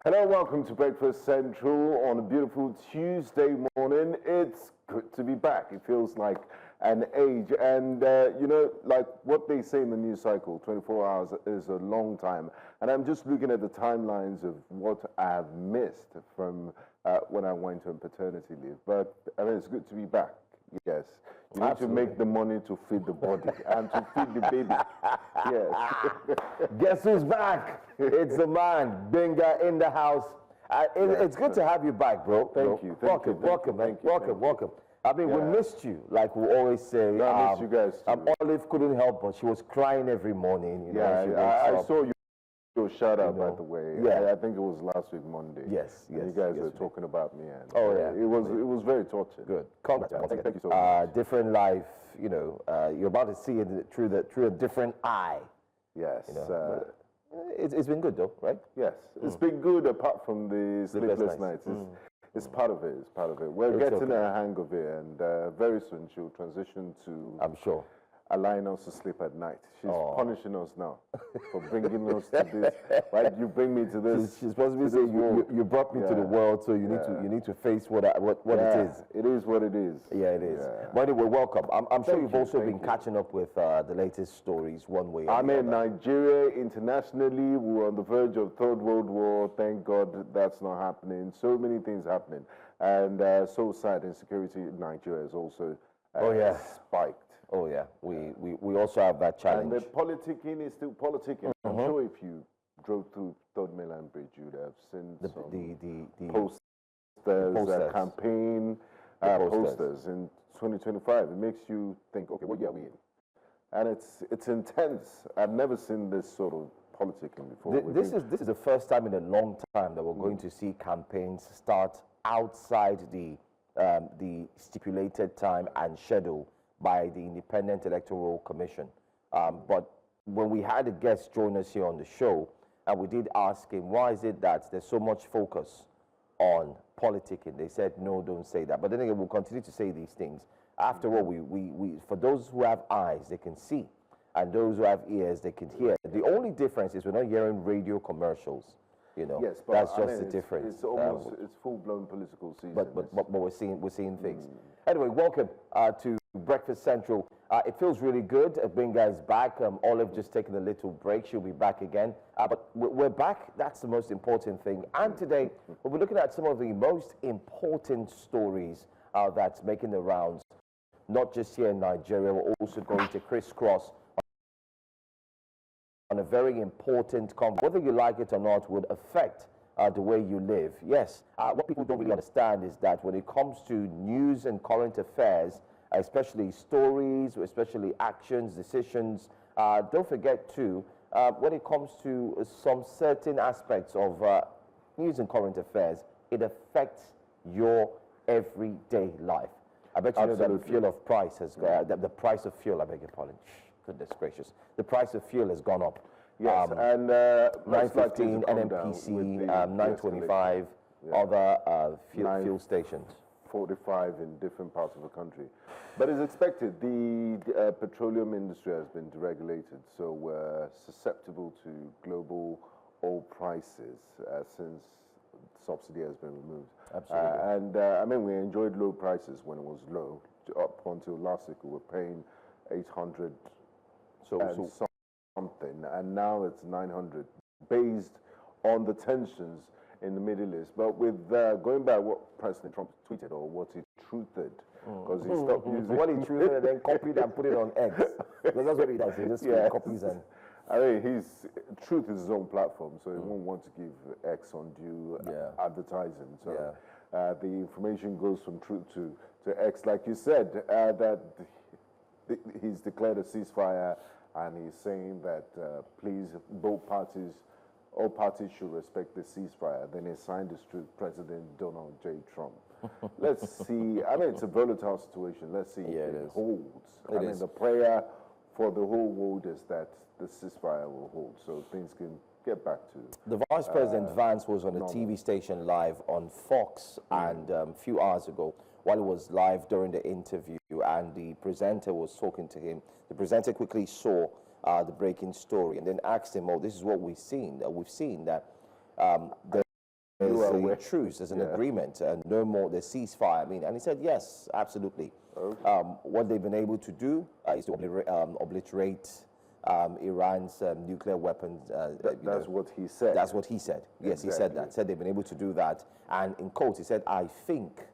Hello, welcome to Breakfast Central on a beautiful Tuesday morning. It's good to be back. It feels like an age. And, like what they say in the news cycle, 24 hours is a long time. And I'm just looking at the timelines of what I've missed from when I went on paternity leave. But, I mean, it's good to be back. Yes. You need to make the money to feed the body and to feed the baby. Yes. Guess who's back? It's the man, Benga, in the house. It's good to have you back, bro. Thank you. Welcome. I mean, we missed you, like we always say. No, I missed you guys too. Olive couldn't help but she was crying every morning. I saw you. Shout out, by the way. Yeah. I think it was last week Monday. Yes. You guys were talking about me, and it was very touching. Good. Congrats. Thank you so much. Different life, you're about to see it through a different eye. Yes. It's been good though, right? Yes, it's been good apart from the sleepless nights. It's part of it. It's part of it. We're getting a hang of it, and very soon she'll transition to. I'm sure. Allowing us to sleep at night. She's punishing us now for bringing us to this. Why did you bring me to this? She's supposed to be saying you brought me to the world, so you need to face what it is. It is what it is. Yeah, it is. But anyway, welcome. I'm sure you've also been catching up with the latest stories one way or I'm in Nigeria internationally. We're on the verge of Third World War. Thank God that's not happening. So many things happening. And so sad, insecurity in Nigeria is also spiked. Oh yeah, we also have that challenge. And the politicking is still politicking. I'm sure if you drove through Third Mainland Bridge, you'd have seen the posters, campaign posters in 2025. It makes you think, okay, what year are we in? And it's intense. I've never seen this sort of politicking before. This is the first time in a long time that we're going to see campaigns start outside the stipulated time and schedule by the Independent Electoral Commission. But when we had a guest join us here on the show, and we did ask him, why is it that there's so much focus on politicking? They said, no, don't say that. But then again, we'll continue to say these things. After all, we for those who have eyes, they can see. And those who have ears, they can hear. The only difference is we're not hearing radio commercials. Yes, but that's just the difference. It's almost it's full-blown political season. But we're seeing things. Anyway, welcome to Breakfast Central. It feels really good. Benga is back. Olive just taking a little break. She'll be back again. But we're back. That's the most important thing. And today, we'll be looking at some of the most important stories that's making the rounds, not just here in Nigeria. We're also going to crisscross on a very important conversation. Whether you like it or not would affect the way you live. Yes, what people don't really understand is that when it comes to news and current affairs, especially stories, especially actions, decisions, don't forget too, when it comes to some certain aspects of news and current affairs, it affects your everyday life. I bet you know that the fuel of price has the price of fuel, I beg your pardon. Goodness gracious. The price of fuel has gone up. Yes, and 915 NMPC, 925 other fuel stations. 45 in different parts of the country. But as expected, the petroleum industry has been deregulated, so we're susceptible to global oil prices since subsidy has been removed. Absolutely. I mean, we enjoyed low prices when it was low. Up until last week, we were paying 800 something, and now it's 900, based on the tensions in the Middle East. But with going by what President Trump tweeted or what he truthed, because he stopped using what he truthed and then copied and put it on X. Because that's what he does. He just copies and. I mean, Truth is his own platform, so he won't want to give X undue advertising. So the information goes from Truth to X, like you said, that he's declared a ceasefire, and he's saying that please, all parties should respect the ceasefire. Then he signed this to President Donald J. Trump. Let's see. I mean, it's a volatile situation. Let's see if it holds. I mean, the prayer for the whole world is that the ceasefire will hold, so things can get back to. The Vice President Vance was on a TV station live on Fox and a few hours ago, while he was live during the interview, and the presenter was talking to him. The presenter quickly saw the breaking story and then asked him, "Oh, this is what we've seen. We've seen that a truce, there's an agreement, and no more the ceasefire. I mean, and he said yes, absolutely. Okay. What they've been able to do is to obliterate Iran's nuclear weapons. That's what he said. That's what he said. Yes, exactly. He said that. Said they've been able to do that, and in quotes, he said, "I think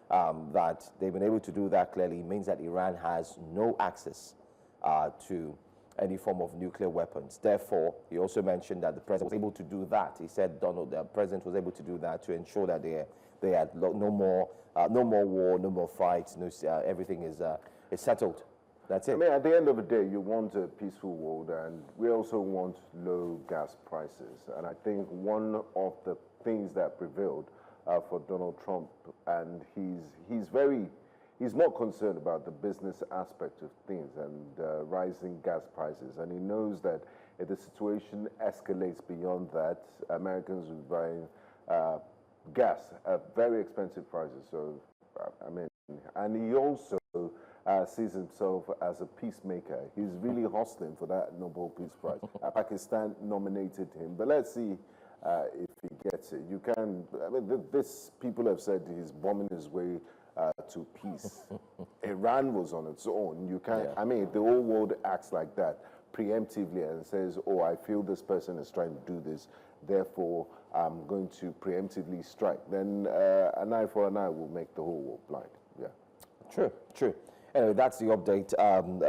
that they've been able to do that clearly means that Iran has no access to any form of nuclear weapons." Therefore, he also mentioned that the president was able to do that. He said the president was able to do that to ensure that they had no more war, no more fights, everything is settled. That's it. I mean, at the end of the day, you want a peaceful world, and we also want low gas prices. And I think one of the things that prevailed for Donald Trump, and he's more concerned about the business aspect of things and rising gas prices. And he knows that if the situation escalates beyond that, Americans will be buying gas at very expensive prices. So, I mean, and he also sees himself as a peacemaker. He's really hustling for that Nobel Peace Prize. Pakistan nominated him, but let's see if he gets it. You can, I mean, this people have said he's bombing his way to peace. Iran was on its own. You can't, I mean, the whole world acts like that preemptively and says, oh, I feel this person is trying to do this, therefore I'm going to preemptively strike. Then an eye for an eye will make the whole world blind. Yeah. True, true. Anyway, that's the update.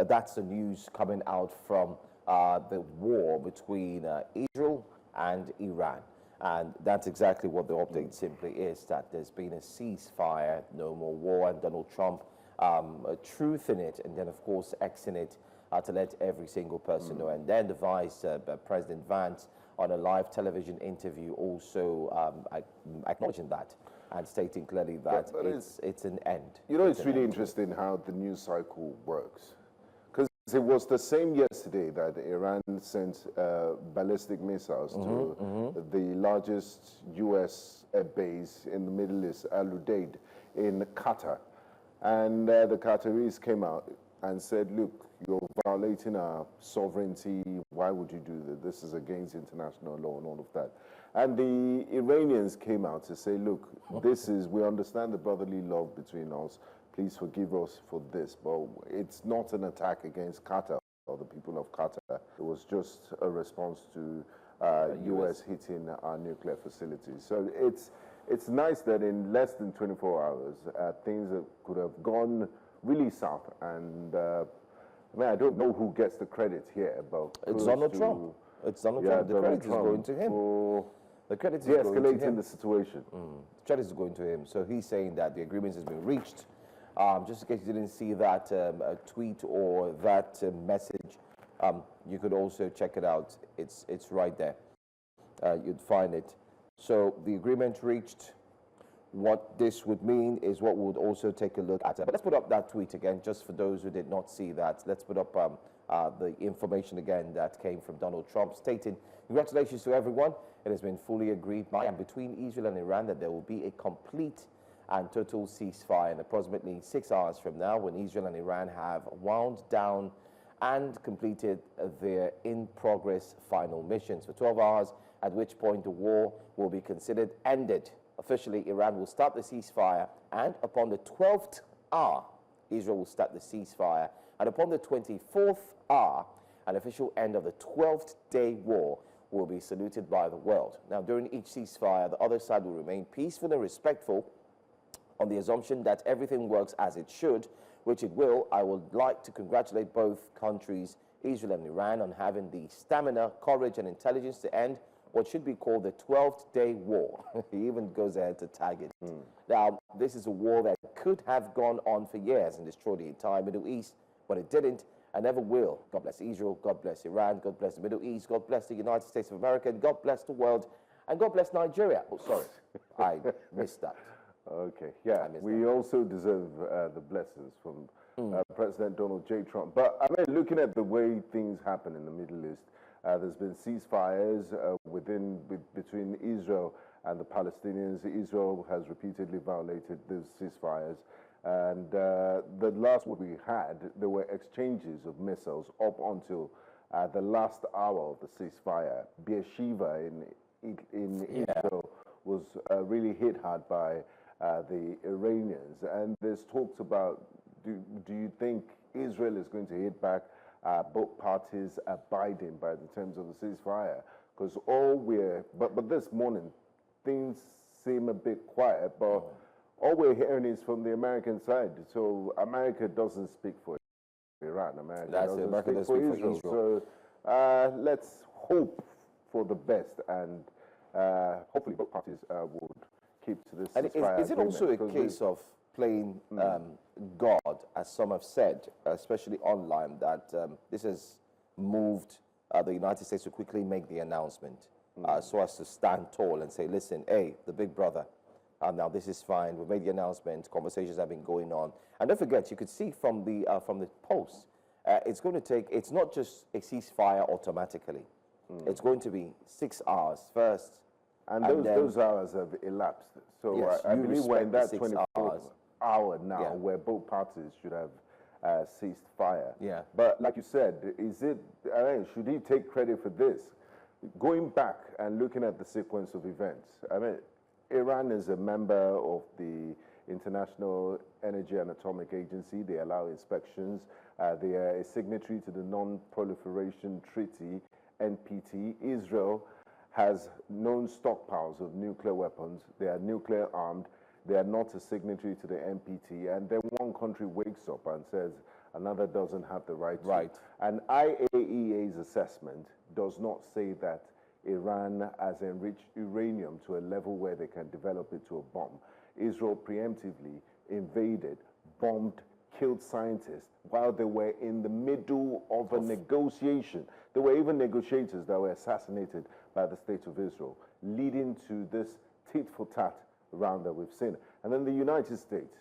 That's the news coming out from the war between Israel and Iran. And that's exactly what the update simply is, that there's been a ceasefire, no more war, and Donald Trump truthing it, and then, of course, Xing it to let every single person know. And then the Vice President Vance, on a live television interview, also acknowledging that and stating clearly that it's an end. You know, it's really interesting how the news cycle works. Because it was the same yesterday that Iran sent ballistic missiles to the largest U.S. base in the Middle East, Al Udeid, in Qatar. And the Qataris came out and said, look, you're violating our sovereignty. Why would you do that? This is against international law and all of that. And the Iranians came out to say, look, we understand the brotherly love between us. Please forgive us for this. But it's not an attack against Qatar or the people of Qatar. It was just a response to US hitting our nuclear facilities. So it's nice that in less than 24 hours, things that could have gone really south. And I mean, I don't know who gets the credit here, but it's Donald Trump. It's Donald Trump. The credit is going to him. The credit is going to him. The situation. The credit is going to him. So he's saying that the agreement has been reached. Just in case you didn't see that tweet or that message, you could also check it out. It's right there. You'd find it. So the agreement reached. What this would mean is what we would also take a look at. But let's put up that tweet again, just for those who did not see that. Let's put up the information again that came from Donald Trump, stating, congratulations to everyone. It has been fully agreed by and between Israel and Iran that there will be a complete and total ceasefire in approximately 6 hours from now, when Israel and Iran have wound down and completed their in-progress final missions for 12 hours, at which point the war will be considered ended. Officially, Iran will start the ceasefire, and upon the 12th hour, Israel will start the ceasefire, and upon the 24th hour, an official end of the 12th day war will be saluted by the world. Now, during each ceasefire, the other side will remain peaceful and respectful on the assumption that everything works as it should, which it will. I would like to congratulate both countries, Israel and Iran, on having the stamina, courage, and intelligence to end what should be called the 12th day war. He even goes ahead to tag it. Now, this is a war that could have gone on for years and destroyed the entire Middle East, but it didn't and never will. God bless Israel, God bless Iran, God bless the Middle East, God bless the United States of America, and God bless the world, and God bless Nigeria. Oh, sorry, I missed that. Okay, yeah, we also deserve the blessings from President Donald J. Trump. But I mean, looking at the way things happen in the Middle East, there's been ceasefires between Israel and the Palestinians. Israel has repeatedly violated those ceasefires. And the last one we had, there were exchanges of missiles up until the last hour of the ceasefire. Beersheba in Israel was really hit hard by the Iranians. And there's talks about, do you think Israel is going to hit back? Both parties abiding by the terms of the ceasefire? Because but this morning, things seem a bit quiet, but all we're hearing is from the American side. So America doesn't speak for Iran. America doesn't speak for Israel. So let's hope for the best, and hopefully both parties would keep to this ceasefire. And is it also a case of playing God, as some have said, especially online, that this has moved the United States to quickly make the announcement so as to stand tall and say, listen, hey, the big brother, now this is fine, we made the announcement, conversations have been going on. And don't forget, you could see from the post, it's going to take, it's not just a ceasefire automatically. It's going to be 6 hours first. And those hours have elapsed. So yes, I believe we're in that 24th hour now where both parties should have ceased fire. Yeah. But like you said, should he take credit for this? Going back and looking at the sequence of events, I mean, Iran is a member of the International Energy and Atomic Agency. They allow inspections. They are a signatory to the Non-Proliferation Treaty, NPT. Israel has known stockpiles of nuclear weapons. They are nuclear armed. They are not a signatory to the NPT. And then one country wakes up and says another doesn't have the right to. And IAEA's assessment does not say that Iran has enriched uranium to a level where they can develop it to a bomb. Israel preemptively invaded, bombed, killed scientists while they were in the middle of a negotiation. There were even negotiators that were assassinated by the state of Israel, leading to this tit-for-tat round that we've seen. And then the United States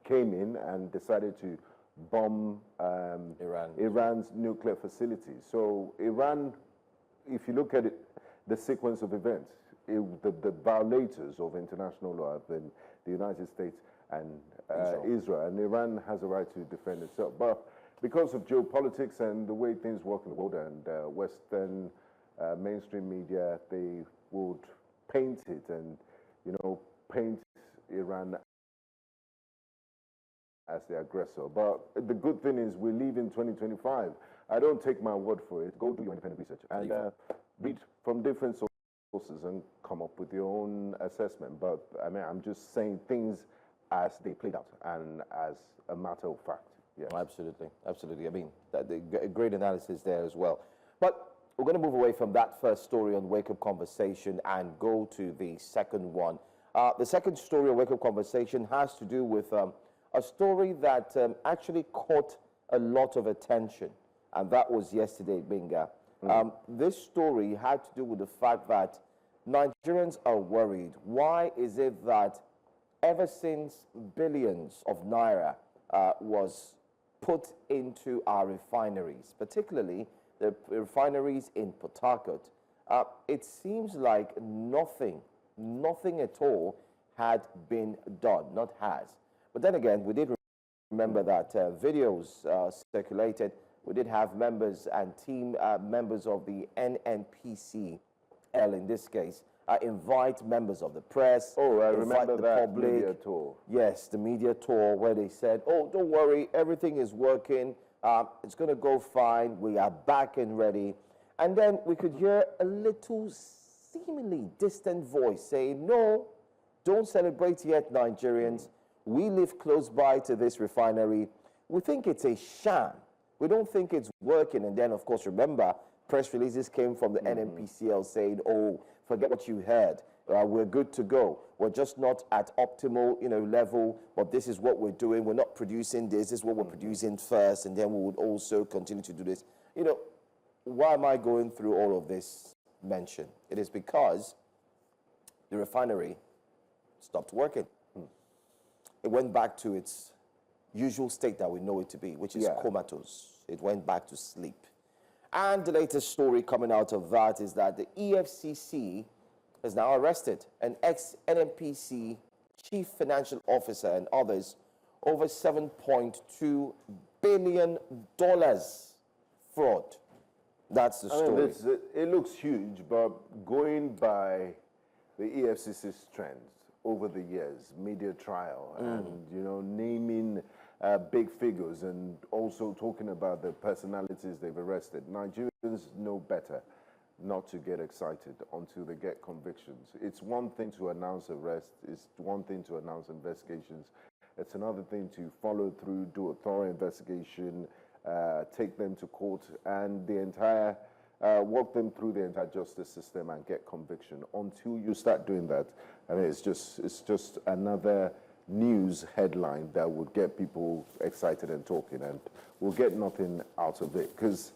came in and decided to bomb Iran's nuclear facilities. So Iran, if you look at it, the sequence of events, the violators of international law have been the United States and Israel. And Iran has a right to defend itself. But because of geopolitics and the way things work in the world and Western mainstream media, they would paint it and, paint Iran as the aggressor. But the good thing is we live in 2025. I don't take my word for it. Go do your independent research and read from different sources and come up with your own assessment. But I mean, I'm just saying things as they played out and as a matter of fact. Yes. Absolutely, absolutely. I mean, a great analysis there as well. But we're going to move away from that first story on Wake Up Conversation and go to the second one. The second story on Wake Up Conversation has to do with a story that actually caught a lot of attention, and that was yesterday, Binga. This story had to do with the fact that Nigerians are worried. Why is it that ever since billions of naira was put into our refineries, particularly the refineries in Port Harcourt, it seems like nothing at all had been done, not has. But then again, we did remember that videos circulated. We did have members and team members of the NNPC, in this case, invite members of the press. Oh, I remember the that public. Media tour. Yes, the media tour where they said, oh, don't worry, everything is working. It's going to go fine. We are back and ready. And then we could hear a little seemingly distant voice saying, no, don't celebrate yet, Nigerians. We live close by to this refinery. We think it's a sham. We don't think it's working. And then, of course, remember, press releases came from the NNPCL saying, oh, forget what you heard. We're good to go. We're just not at optimal, level, but this is what we're doing. We're not producing this. This is what we're producing first, and then we would also continue to do this. Why am I going through all of this mention? It is because the refinery stopped working. It went back to its usual state that we know it to be, which is comatose. It went back to sleep. And the latest story coming out of that is that the EFCC has now arrested an ex-NNPC chief financial officer and others over $7.2 billion fraud. That's the story. It looks huge, but going by the EFCC's trends over the years, media trial, and naming big figures, and also talking about the personalities they've arrested. Nigerians know better not to get excited until they get convictions. It's one thing to announce arrests, it's one thing to announce investigations. It's another thing to follow through, do a thorough investigation, take them to court, and the entire walk them through the entire justice system and get conviction. Until you start doing that, I mean, it's just another news headline that would get people excited and talking, and we'll get nothing out of it. Because,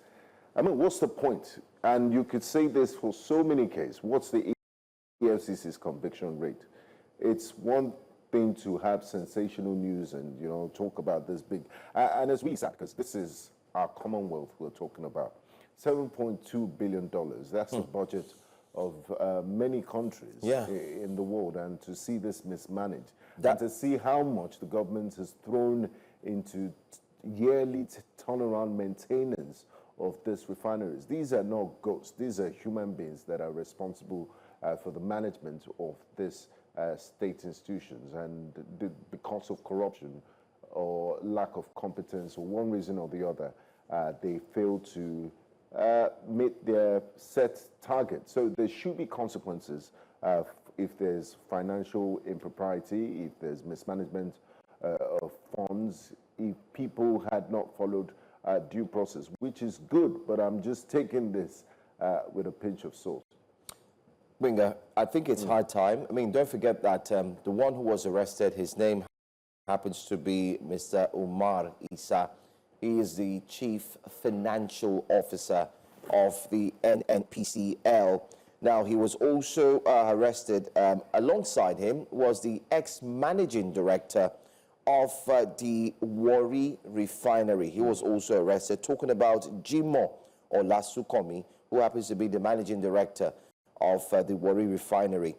I mean, what's the point? And you could say this for so many cases. What's the EFCC's conviction rate? It's one thing to have sensational news and, talk about this big, and it's really sad because this is our Commonwealth we're talking about. $7.2 billion, that's the budget of many countries in the world, and to see this mismanaged, and to see how much the government has thrown into yearly turnaround maintenance of these refineries. These are not ghosts, these are human beings that are responsible for the management of these state institutions, and because of corruption or lack of competence, or one reason or the other, they fail to meet their set target. So there should be consequences if there's financial impropriety, if there's mismanagement of funds, if people had not followed due process, which is good, but I'm just taking this with a pinch of salt. Winger, I think it's high time. I mean, don't forget that the one who was arrested, his name happens to be Mr. Umar Isa. He is the chief financial officer of the NNPCL. Now, he was also arrested. Alongside him was the ex-managing director of the Warri refinery. He was also arrested. Talking about Jimo Olasukomi, who happens to be the managing director of the Warri refinery.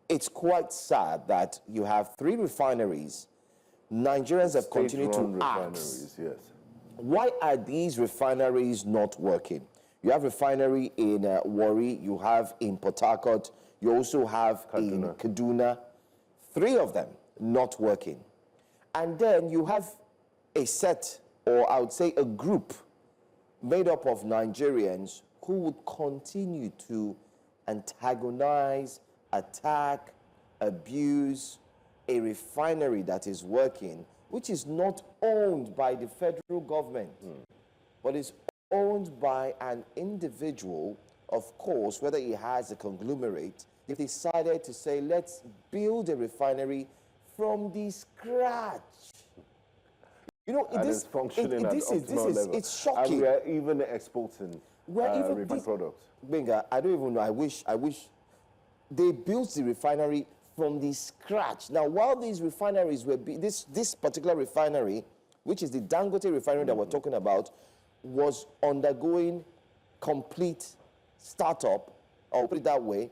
It's quite sad that you have 3 refineries. Nigerians have continued to ask, yes. Why are these refineries not working? You have refinery in Warri, you have in Port Harcourt, you also have in Kaduna. 3 of them not working. And then you have a set, or I would say a group, made up of Nigerians who would continue to antagonize, attack, abuse a refinery that is working, which is not owned by the federal government, but is owned by an individual, of course, whether he has a conglomerate. They decided to say, let's build a refinery from the scratch. It's functioning at optimal level. It's shocking. And we are even exporting refined products. Benga, I don't even know. I wish they built the refinery from the scratch. Now, while these refineries were this particular refinery, which is the Dangote refinery that we're talking about, was undergoing complete startup, or put it that way,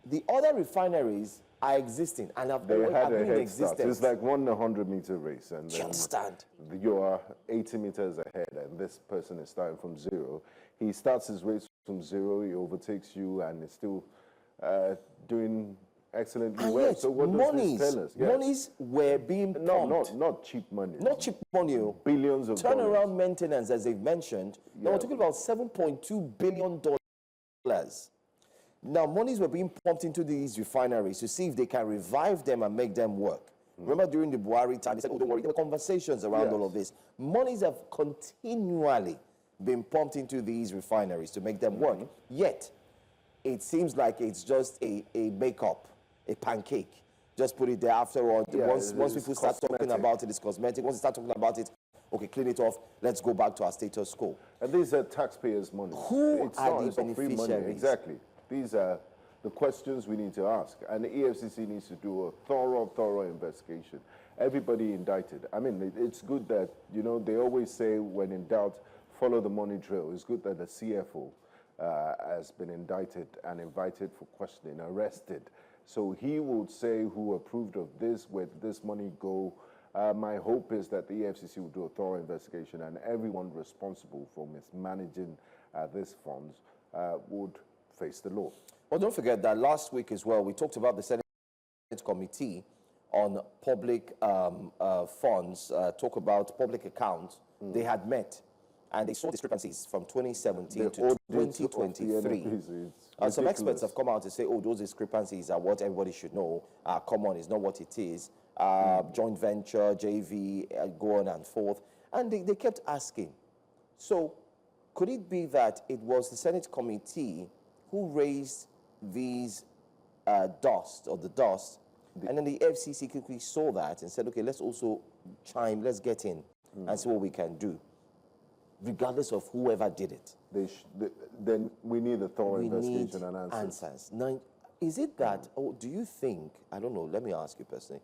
the other refineries are existing and have been in existence. It's like 100-meter race, and do you understand? You are 80 meters ahead, and this person is starting from 0. He starts his race from 0, he overtakes you, and is still doing excellently and well. Yet, so what does this tell us? Yes. Monies were being pumped. Not cheap money. Not cheap money. Billions of turnaround dollars. maintenance, as they've mentioned. Now we're talking about $7.2 billion. Now, monies were being pumped into these refineries to see if they can revive them and make them work. Remember during the Buhari time, they said, oh, don't worry, there were conversations around all of this. Monies have continually been pumped into these refineries to make them work. Yet, it seems like it's just a makeup, a pancake. Just put it there after all. Once people start talking about it, it's cosmetic. Once they start talking about it, okay, clean it off, let's go back to our status quo. And these are taxpayers' money. Who are the beneficiaries? Exactly. These are the questions we need to ask. And the EFCC needs to do a thorough investigation. Everybody indicted. I mean, it's good that, they always say when in doubt, follow the money trail. It's good that the CFO has been indicted and invited for questioning, arrested. So he would say who approved of this, where did this money go. My hope is that the EFCC will do a thorough investigation, and everyone responsible for mismanaging these funds would face the law. Well, don't forget that last week as well, we talked about the Senate Committee on Public Funds, talk about public accounts. They had met, and they saw discrepancies from 2017 to 2023. Some experts have come out to say, oh, those discrepancies are what everybody should know. Come on, it's not what it is. Joint venture, JV, go on and forth. And they kept asking. So could it be that it was the Senate Committee who raised these dust, and then the FCC quickly saw that and said, okay, let's also let's get in and see what we can do, regardless of whoever did it. Then we need a thorough investigation and answers. Now, is it that, or do you think, I don't know, let me ask you personally,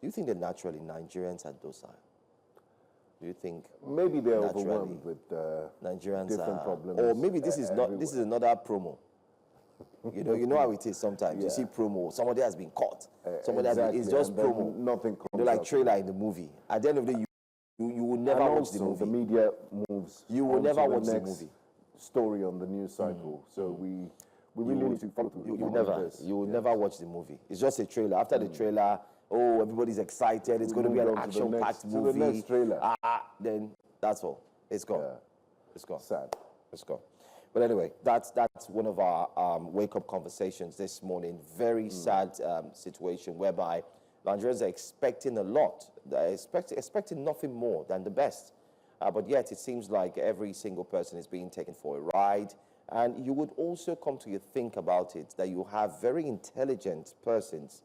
do you think that naturally Nigerians are docile? Do you think maybe they're overwhelmed with Nigerians different problems? Or maybe this is another promo. You know how it is sometimes. You see promo, somebody has been caught. Somebody has been, it's just promo. Nothing comes like trailer in the movie. At the end of the day, you will never watch the movie. The media moves. You will never watch the movie. Story on the news cycle. So we really need to follow through. You will never watch the movie. It's just a trailer. After the trailer, oh, everybody's excited. It's going to be an action-packed movie. The next trailer. Then that's all. It's gone. Yeah. It's gone. Sad. It's gone. But anyway, that's one of our wake-up conversations this morning. Very sad situation whereby Nigerians are expecting a lot. They're expecting nothing more than the best. But yet it seems like every single person is being taken for a ride. And you would also come to think about it, that you have very intelligent persons,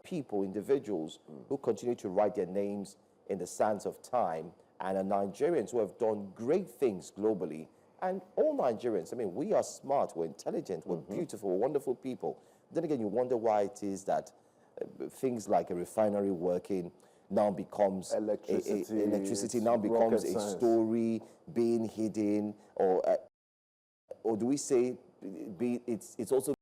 people, individuals who continue to write their names in the sands of time, and are Nigerians who have done great things globally. And all Nigerians, I mean, we are smart, we're intelligent, we're beautiful, we're wonderful people. Then again, you wonder why it is that things like a refinery working now becomes electricity now becomes a story being hidden, or do we say it's also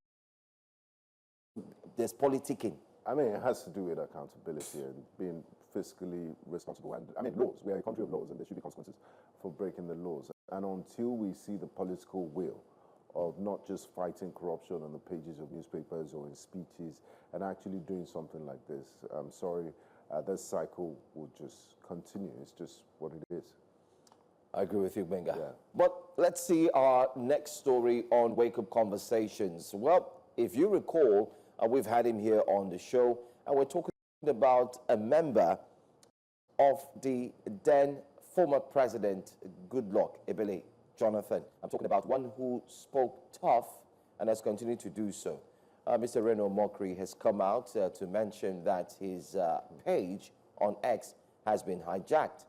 there's politicking? I mean, it has to do with accountability and being fiscally responsible. And I mean, laws. We are a country of laws, and there should be consequences for breaking the laws. And until we see the political will of not just fighting corruption on the pages of newspapers or in speeches and actually doing something like this, I'm sorry, this cycle will just continue. It's just what it is. I agree with you, Benga. Yeah. But let's see our next story on Wake Up Conversations. Well, if you recall, we've had him here on the show, and we're talking about a member of the then former president, Goodluck Ebele Jonathan. I'm talking about one who spoke tough and has continued to do so. Mr. Reno Mokri has come out to mention that his page on X has been hijacked.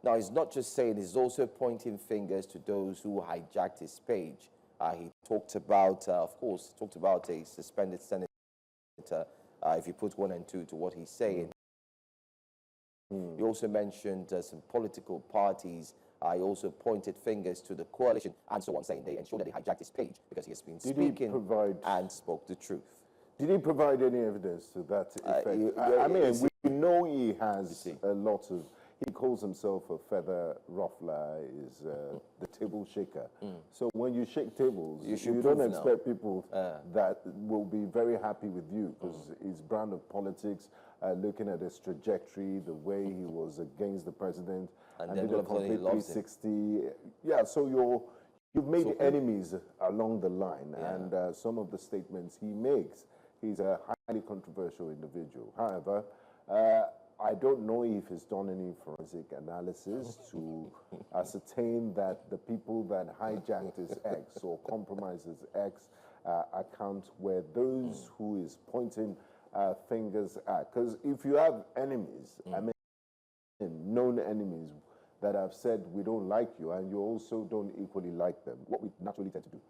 Now, he's not just saying, he's also pointing fingers to those who hijacked his page. He talked about, of course, a suspended senator, if you put 1 and 2 to what he's saying. He also mentioned some political parties. He also pointed fingers to the coalition and so on, saying they ensured that they hijacked his page because he has been speaking and spoke the truth. Did he provide any evidence to that effect? I mean, we know he has a lot of... He calls himself a feather ruffler, is the table shaker. So when you shake tables, you don't expect people that will be very happy with you, because his brand of politics, looking at his trajectory, the way he was against the president, and did a complete 360. Yeah, so you've made enemies along the line, and some of the statements he makes, he's a highly controversial individual. However, I don't know if he's done any forensic analysis to ascertain that the people that hijacked his X or compromised his X account were those who is pointing fingers at. Because if you have enemies, I mean, known enemies that have said we don't like you, and you also don't equally like them, what we naturally tend to do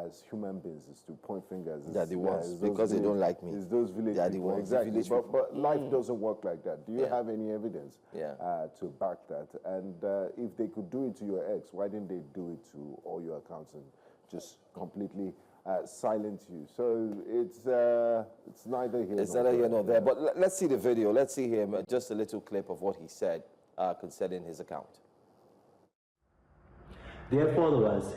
as human beings is to point fingers. They're the ones, because they don't like me. It's those village people. Exactly. But life doesn't work like that. Do you have any evidence to back that? And if they could do it to your ex, why didn't they do it to all your accounts and just completely silence you? So it's neither here nor there. But let's see the video. Let's see him, just a little clip of what he said concerning his account. Dear followers,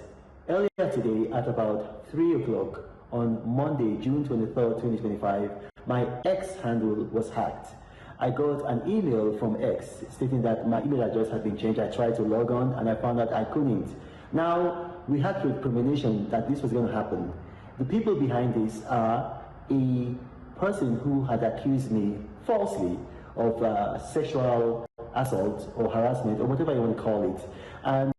earlier today at about 3 o'clock on Monday, June 23rd, 2025, my X handle was hacked. I got an email from X stating that my email address had been changed. I tried to log on and I found out I couldn't. Now, we had premonition that this was going to happen. The people behind this are a person who had accused me falsely of sexual assault or harassment or whatever you want to call it. And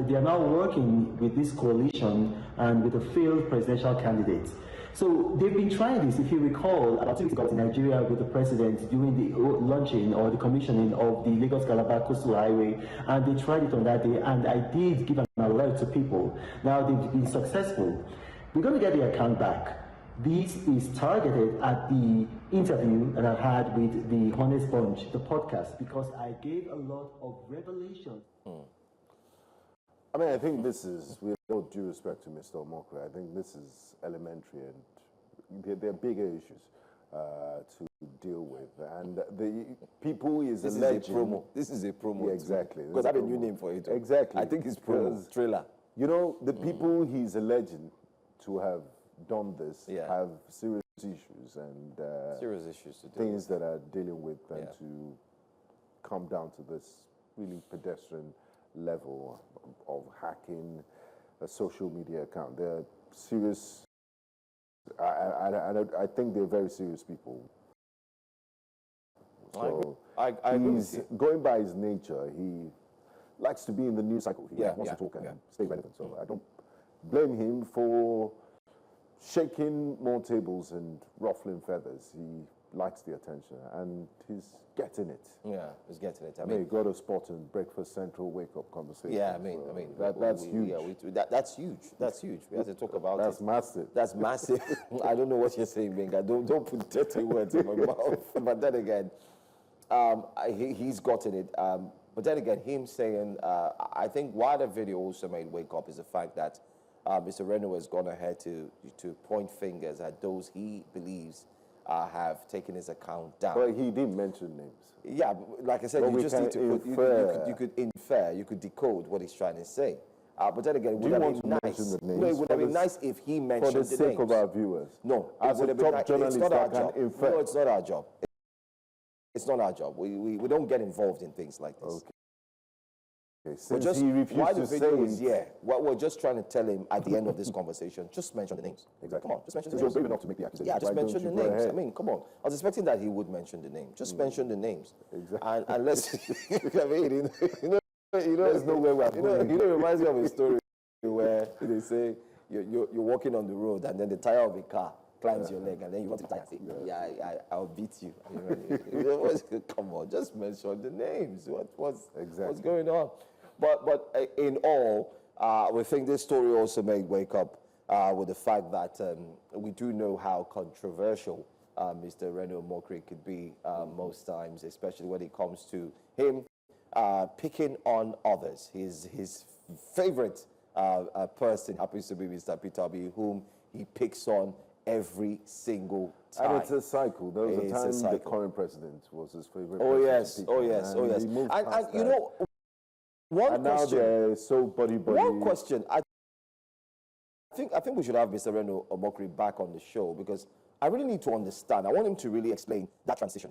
they are now working with this coalition and with a failed presidential candidate. So they've been trying this, if you recall, about 2 weeks ago in Nigeria with the president during the launching or the commissioning of the Lagos-Calabar Coastal Highway, and they tried it on that day, and I did give an alert to people. Now they've been successful. We're going to get the account back. This is targeted at the interview that I had with the Honest Bunch, the podcast, because I gave a lot of revelations. I mean, I think this is, with all due respect to Mr. Omokri, I think this is elementary and there are bigger issues to deal with. And the people is this alleging... Is a promo. This is a promo. Yeah, exactly. Because I have a new name for it. Exactly. I think it's promo, trailer. You know, the people he's alleging to have done this have serious issues and serious issues to things that are dealing with and to come down to this really pedestrian level of hacking a social media account. They're serious. I think they're very serious people. So I he's going by his nature. He likes to be in the news cycle. He wants to talk and stay relevant. So I don't blame him for shaking more tables and ruffling feathers. He likes the attention and he's getting it. Yeah, he's getting it. I mean, he got a spot in Breakfast Central wake-up conversation. Yeah, I mean, that's huge. Yeah, that's huge. That's huge. We have to talk about that's it. Massive. That's massive. I don't know what you're saying, Benga. Don't put dirty words in my mouth. But then again, he's gotten it. But then again, him saying, I think why the video also made wake up is the fact that Mr. Reno has gone ahead to point fingers at those he believes have taken his account down. But he didn't mention names. Yeah, like I said, you just need to put, you could infer, you could decode what he's trying to say. But then again, it would have been nice. No, it would have been nice if he mentioned the names. For the sake of our viewers. No, as a top journalist, it's not our job. Infer. No, it's not our job. It's not our job. We don't get involved in things like this. Okay, since he refused to say it. We're just trying to tell him at the end of this conversation, just mention the names. Exactly. Come on, just mention the names. names. You're brave enough to make the accusation. Yeah, just mention the names. I mean, come on. I was expecting that he would mention the name. Just mention the names. Exactly. And let's, I mean, there's no way we're going. It reminds me of a story where they say you're walking on the road and then the tire of a car climbs your leg and then you want to tire and say, I'll beat you. Come on, just mention the names. What's going on? But in all, we think this story also made wake up with the fact that we do know how controversial Mr. Reno Omokri could be most times, especially when it comes to him picking on others. His favorite person happens to be Mr. Peter Obi, whom he picks on every single time. And it's a cycle. There was a time the current president was his favorite. Oh yes. And you know. One question. Now they're so buddy. One question. I think we should have Mr. Reno Omokri back on the show because I really need to understand. I want him to really explain that transition.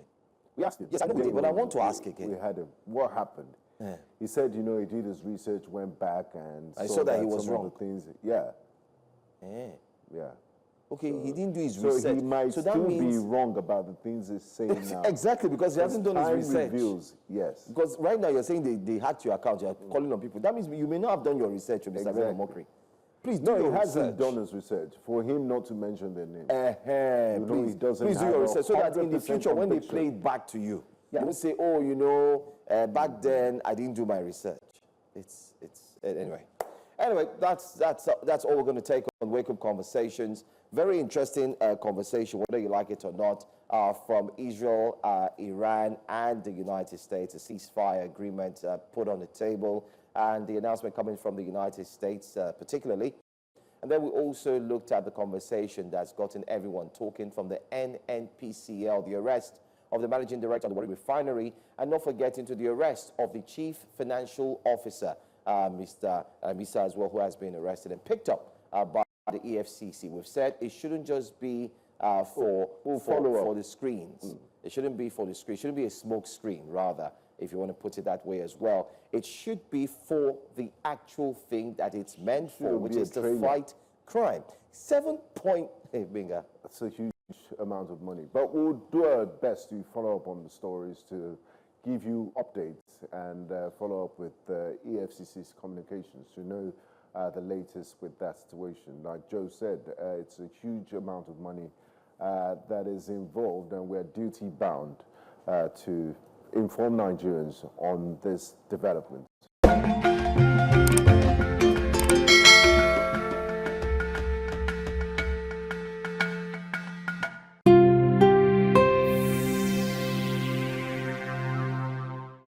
We asked him. Yes, I know we did, but I want to ask again. We had him. What happened? Yeah. He said, he did his research, went back and saw that he was wrong. Of the things, yeah. Okay, so he didn't do his research. So he might still be wrong about the things he's saying now. Exactly, because he hasn't done his research. Reveals, yes. Because right now you're saying they hacked your account, you're calling on people. That means you may not have done your research, Mr. Reno Omokri. Please do your research. No, he hasn't done his research. For him not to mention their names. Please do your research so that in the future when they play it back to you, you don't say, back then I didn't do my research. Anyway, that's all we're going to take on Wake Up Conversations. Very interesting conversation, whether you like it or not, from Israel, Iran, and the United States. A ceasefire agreement put on the table, and the announcement coming from the United States particularly. And then we also looked at the conversation that's gotten everyone talking, from the NNPCL, the arrest of the managing director of the Warri Refinery, and not forgetting to the arrest of the chief financial officer, Mr. Misa as well, who has been arrested and picked up by the EFCC. We've said it shouldn't just be for the screens. It shouldn't be for the screen. It shouldn't be a smoke screen, rather, if you want to put it that way as well. It should be for the actual thing that it's meant for, which is to fight crime. 7 point... Hey, Binga. That's a huge amount of money. But we'll do our best to follow up on the stories, to give you updates and follow up with EFCC's communications to know the latest with that situation. Like Joe said, it's a huge amount of money that is involved, and we're duty bound to inform Nigerians on this development.